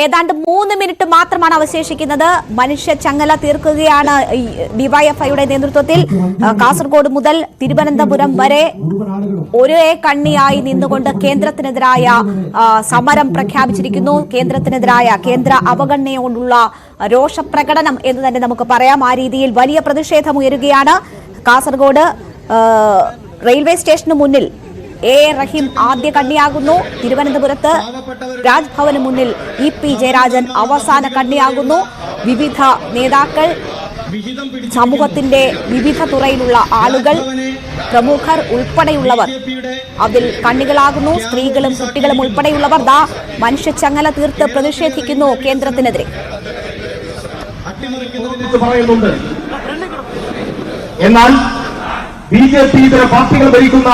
ഏതാണ്ട് 3 മിനിറ്റ് മാത്രമാണ് അവശേഷിക്കുന്നത്. മനുഷ്യ ചങ്ങല തീർക്കുകയാണ് ഡിവൈഎഫ്ഐയുടെ നേതൃത്വത്തിൽ. കാസർഗോഡ് മുതൽ തിരുവനന്തപുരം വരെ ഒരേ കണ്ണിയായി നിന്നുകൊണ്ട് കേന്ദ്രത്തിനെതിരായ സമരം പ്രഖ്യാപിച്ചിരിക്കുന്നു. കേന്ദ്രത്തിനെതിരായ കേന്ദ്ര അവഗണനയോടുള്ള രോഷപ്രകടനം എന്ന് തന്നെ നമുക്ക് പറയാം. ആ രീതിയിൽ വലിയ പ്രതിഷേധം ഉയരുകയാണ്. കാസർഗോഡ് റെയിൽവേ സ്റ്റേഷന് മുന്നിൽ എ റഹീം ആദ്യ കണ്ണിയാകുന്നു. തിരുവനന്തപുരത്ത് രാജ്ഭവന് മുന്നിൽ ഇ.പി. ജയരാജൻ അവസാന കണ്ണിയാകുന്നു. വിവിധ നേതാക്കൾ, സമൂഹത്തിന്റെ വിവിധ തുറയിലുള്ള ആളുകൾ, പ്രമുഖർ ഉൾപ്പെടെയുള്ളവർ അതിൽ കണ്ണികളാകുന്നു. സ്ത്രീകളും കുട്ടികളും ഉൾപ്പെടെയുള്ളവർ മനുഷ്യച്ചങ്ങല തീർത്ത് പ്രതിഷേധിക്കുന്നു കേന്ദ്രത്തിനെതിരെ. എന്നാൽ ബി.ജെ.പി. ഇതര പാർട്ടികൾ ഭരിക്കുന്ന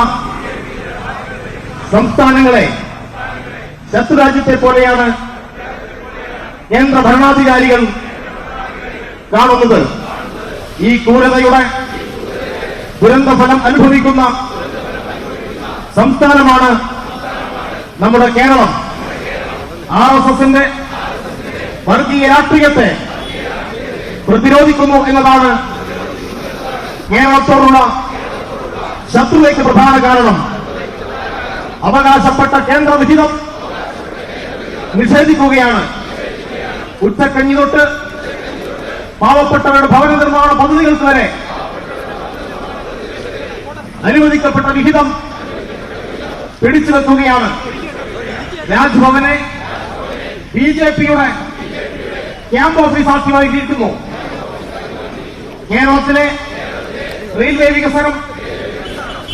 സംസ്ഥാനങ്ങളെ ശത്രുരാജ്യത്തെ പോലെയാണ് കേന്ദ്ര ഭരണാധികാരികൾ കാണുന്നത്. ഈ ക്രൂരതയുടെ ദുരന്തഫലം അനുഭവിക്കുന്ന സംസ്ഥാനമാണ് നമ്മുടെ കേരളം. ആർഎസ്എസിന്റെ വർഗീയ രാഷ്ട്രീയത്തെ പ്രതിരോധിക്കുന്നു എന്നതാണ് കേരളത്തോടുള്ള ശത്രുതയ്ക്ക് പ്രധാന കാരണം. അവകാശപ്പെട്ട കേന്ദ്ര വിഹിതം നിഷേധിക്കുകയാണ്. ഉച്ചക്കഞ്ഞി തൊട്ട് പാവപ്പെട്ടവരുടെ ഭവന നിർമ്മാണ പദ്ധതികൾക്ക് വരെ അനുവദിക്കപ്പെട്ട വിഹിതം പിടിച്ചു വെക്കുകയാണ്. രാജ്ഭവനെ ബി.ജെ.പിയുടെ ക്യാമ്പ് ഓഫീസാക്കി മാറ്റിയിരിക്കുന്നു. കേരളത്തിലെ റെയിൽവേ വികസനം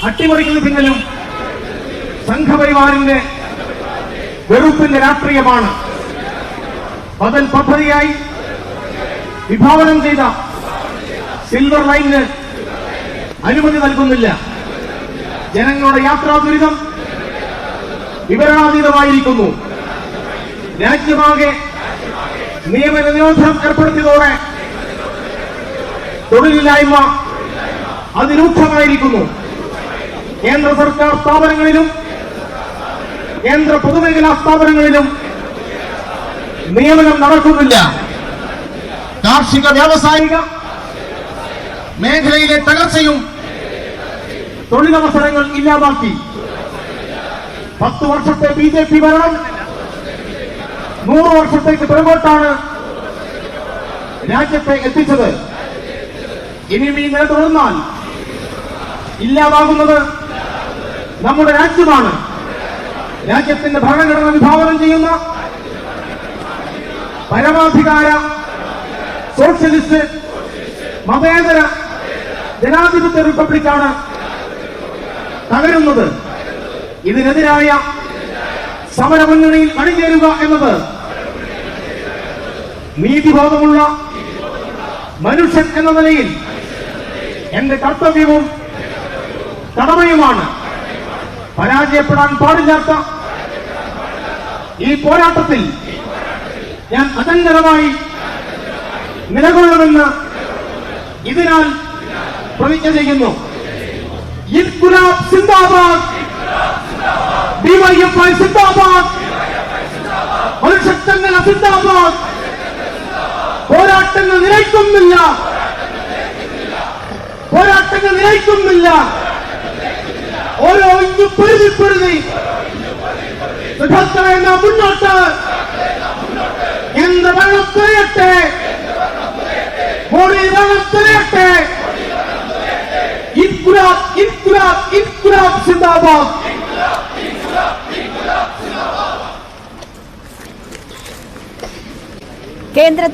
അട്ടിമറിക്കുന്ന പിന്നിലും സംഘപരിവാറിന്റെ വെറുപ്പിന്റെ രാഷ്ട്രീയമാണ്. ബദൽ പദ്ധതിയായി വിഭാവനം ചെയ്ത സിൽവർ ലൈനിന് അനുമതി നൽകുന്നില്ല. ജനങ്ങളുടെ യാത്രാ ദുരിതം വിവരണാതീതമായിരിക്കുന്നു. രാജ്യമാകെ നിയമന നിരോധനം ഏർപ്പെടുത്തിയതോടെ തൊഴിലില്ലായ്മ അതിരൂക്ഷമായിരിക്കുന്നു. കേന്ദ്ര സർക്കാർ സ്ഥാപനങ്ങളിലും കേന്ദ്ര പൊതുമേഖലാ സ്ഥാപനങ്ങളിലും നിയമനം നടക്കുന്നില്ല. കാർഷിക വ്യാവസായിക മേഖലയിലെ തകർച്ചയും തൊഴിലവസരങ്ങൾ ഇല്ലാതാക്കി. 10 വർഷത്തെ ബി.ജെ.പി. ഭരണം 100 വർഷത്തേക്ക് പിറകോട്ടാണ് രാജ്യത്തെ എത്തിച്ചത്. ഇനിയും ഈ നില തുടർന്നാൽ ഇല്ലാതാകുന്നത് നമ്മുടെ രാജ്യമാണ്. രാജ്യത്തിന്റെ ഭരണഘടന വിഭാവനം ചെയ്യുന്ന പരമാധികാര സോഷ്യലിസ്റ്റ് മതേതര ജനാധിപത്യ റിപ്പബ്ലിക്കാണ് തകരുന്നത്. ഇതിനെതിരായ സമരമുന്നണിയിൽ അണിചേരുക എന്നത് നീതിബോധമുള്ള മനുഷ്യൻ എന്ന നിലയിൽ എന്റെ കർത്തവ്യവും കടമയുമാണ്. പരാജയപ്പെടാൻ പാടില്ലാത്ത ഈ പോരാട്ടത്തിൽ ഞാൻ അചഞ്ചലമായി നിലകൊള്ളുമെന്ന് ഇതിനാൽ പ്രതിജ്ഞ ചെയ്യുന്നു. ഇൻക്വിലാബ് സിന്ദാബാദ്, ഡിവൈഎഫ്ഐ സിന്ദാബാദ്, മനുഷ്യച്ചങ്ങല സിന്ദാബാദ്. പോരാട്ടങ്ങൾ നിലയ്ക്കുന്നില്ല, പോരാട്ടങ്ങൾ നിലയ്ക്കുന്നില്ല. ഓരോ ഇഞ്ചു പൊരുതി സഖാക്കളെ നാം മുന്നോട്ട്. കേന്ദ്ര ഭരണം തുലയട്ടെ, മോഡി ഭരണം തുലയട്ടെ. ഇൻക്വിലാബ് ഇൻക്വിലാബ് ഇൻക്വിലാബ് സിന്ദാബാദ്. കേന്ദ്രത്തിൽ